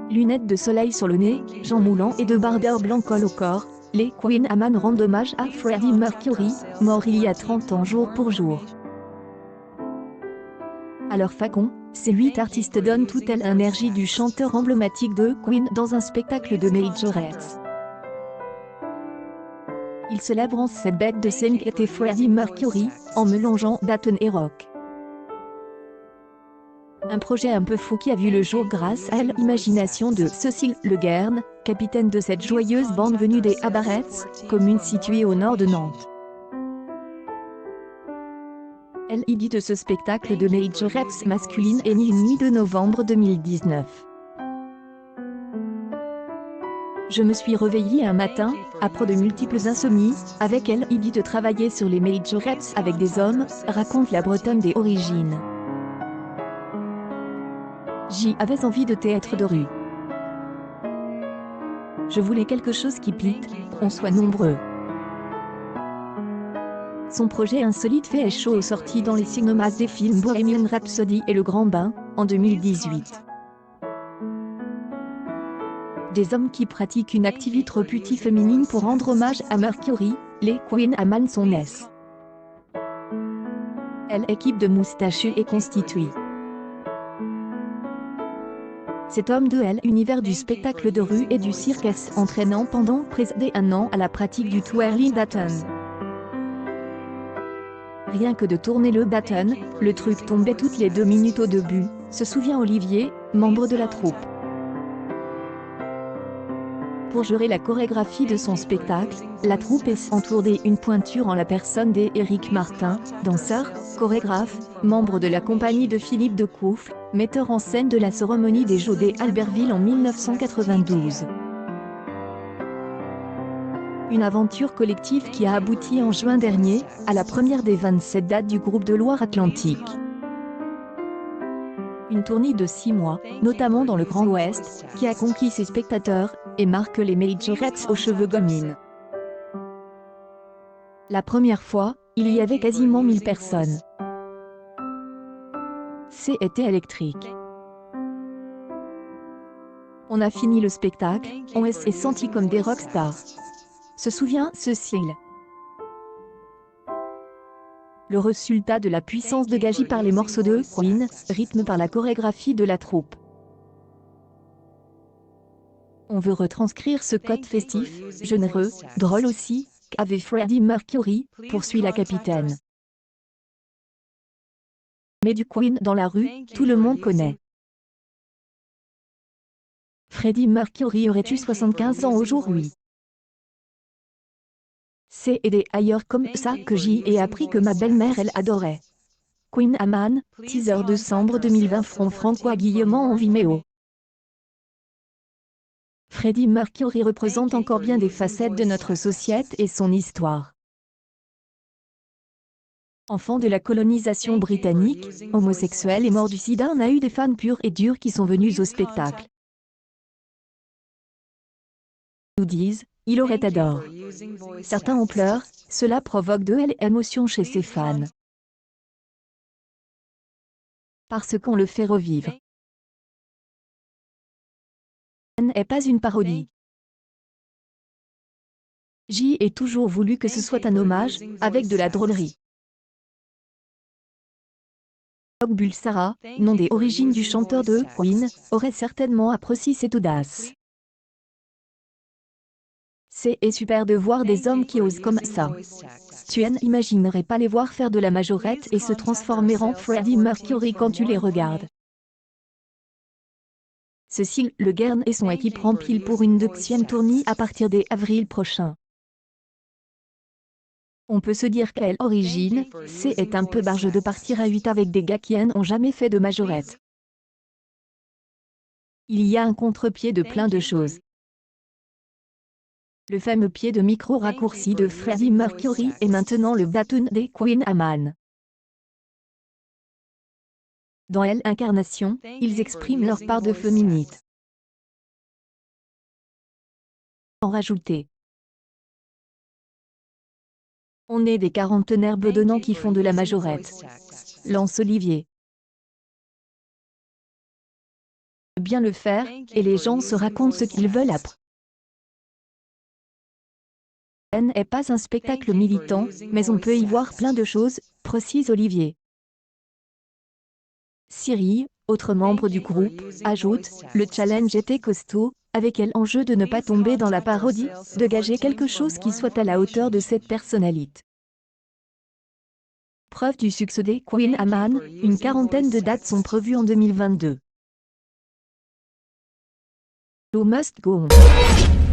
Lunettes de soleil sur le nez, Jean Moulin et de bardeurs blancs col au corps, les Queen Amman rendent hommage à Freddie Mercury, mort il y a 30 ans jour pour jour. À leur façon, ces 8 artistes donnent toute l'énergie du chanteur emblématique de Queen dans un spectacle de Majorettes. Ils célèbrent cette bête de scène qu'était Freddie Mercury, en mélangeant Baton et rock. Un projet un peu fou qui a vu le jour grâce à l'imagination de Cécile Le Guern, capitaine de cette joyeuse bande venue des Habarets, commune située au nord de Nantes. L'idée de ce spectacle de Majorettes masculine est née une nuit de novembre 2019. Je me suis réveillée un matin, après de multiples insomnies, avec l'idée de travailler sur les Majorettes avec des hommes, raconte la Bretonne des origines. J'y avais envie de théâtre de rue. Je voulais quelque chose qui pique, qu'on soit nombreux. Son projet insolite fait chaud sorti dans les cinémas des films Bohemian Rhapsody et Le Grand Bain, en 2018. Des hommes qui pratiquent une activité réputée féminine pour rendre hommage à Mercury, les Queen Amman sont nés. L'équipe de moustachus est constituée. Cet homme de l'univers du spectacle de rue et du cirque entraînant pendant près d'un an à la pratique du twirling baton. Rien que de tourner le baton, le truc tombait toutes les 2 minutes au début, se souvient Olivier, membre de la troupe. Pour gérer la chorégraphie de son spectacle, la troupe est entourée d'une pointure en la personne d'Éric Martin, danseur, chorégraphe, membre de la compagnie de Philippe de Couffle, metteur en scène de la cérémonie des Jeux d'Albertville en 1992. Une aventure collective qui a abouti en juin dernier, à la première des 27 dates du groupe de Loire-Atlantique. Une tournée de 6 mois, notamment dans le Grand Ouest, qui a conquis ses spectateurs, et marque les Majorettes aux cheveux gomines. La première fois, il y avait quasiment 1000 personnes. C'était électrique. On a fini le spectacle, on s'est senti comme des rockstars. Se souvient Cécile. Le résultat de la puissance dégagée par les morceaux de Queen, rythme par la chorégraphie de la troupe. On veut retranscrire ce code festif, généreux, drôle aussi, qu'avait Freddie Mercury, poursuit la capitaine. Mais du Queen dans la rue, tout le monde connaît. Freddie Mercury aurait eu 75 ans aujourd'hui. C'est ailleurs comme ça que j'y ai appris que ma belle-mère elle adorait. Queen Amman, teaser décembre 2020 François Guillemot en Vimeo. Freddie Mercury représente encore bien des facettes de notre société et son histoire. Enfant de la colonisation britannique, homosexuel et mort du sida, on a eu des fans purs et durs qui sont venus au spectacle. Nous disent, il aurait adoré. Certains en pleurent, cela provoque de l'émotion chez ses fans. Parce qu'on le fait revivre. N'est pas une parodie. J'y ai toujours voulu que ce soit un hommage, avec de la drôlerie. Bulsara, nom des origines du chanteur de Queen, aurait certainement apprécié cette audace. C'est super de voir des hommes qui osent comme ça. Tu n'imaginerais pas les voir faire de la majorette et se transformer en Freddie Mercury quand tu les regardes. Cécile Le Guern et son équipe remplissent pour une 2e tournée à partir d'avril prochain. On peut se dire qu'à l'origine, c'est un peu barge de partir à 8 avec des gars qui n'ont jamais fait de majorette. Il y a un contre-pied de plein de choses. Le fameux pied de micro raccourci de Freddie Mercury et maintenant le baton des Queen Amman. Dans l'incarnation, ils expriment leur part de féminité. En rajouter. On est des quarantenaires bedonnants qui font de la majorette. Lance Olivier. bien le faire, et les gens se racontent ce qu'ils veulent après. N'est pas un spectacle militant, mais on peut y voir plein de choses, précise Olivier. Siri, autre membre du groupe, ajoute, le challenge était costaud, avec elle enjeu de ne pas tomber dans la parodie, de gager quelque chose qui soit à la hauteur de cette personnalité. Preuve du succès des Queen Amman, une quarantaine de dates sont prévues en 2022. Show must go on.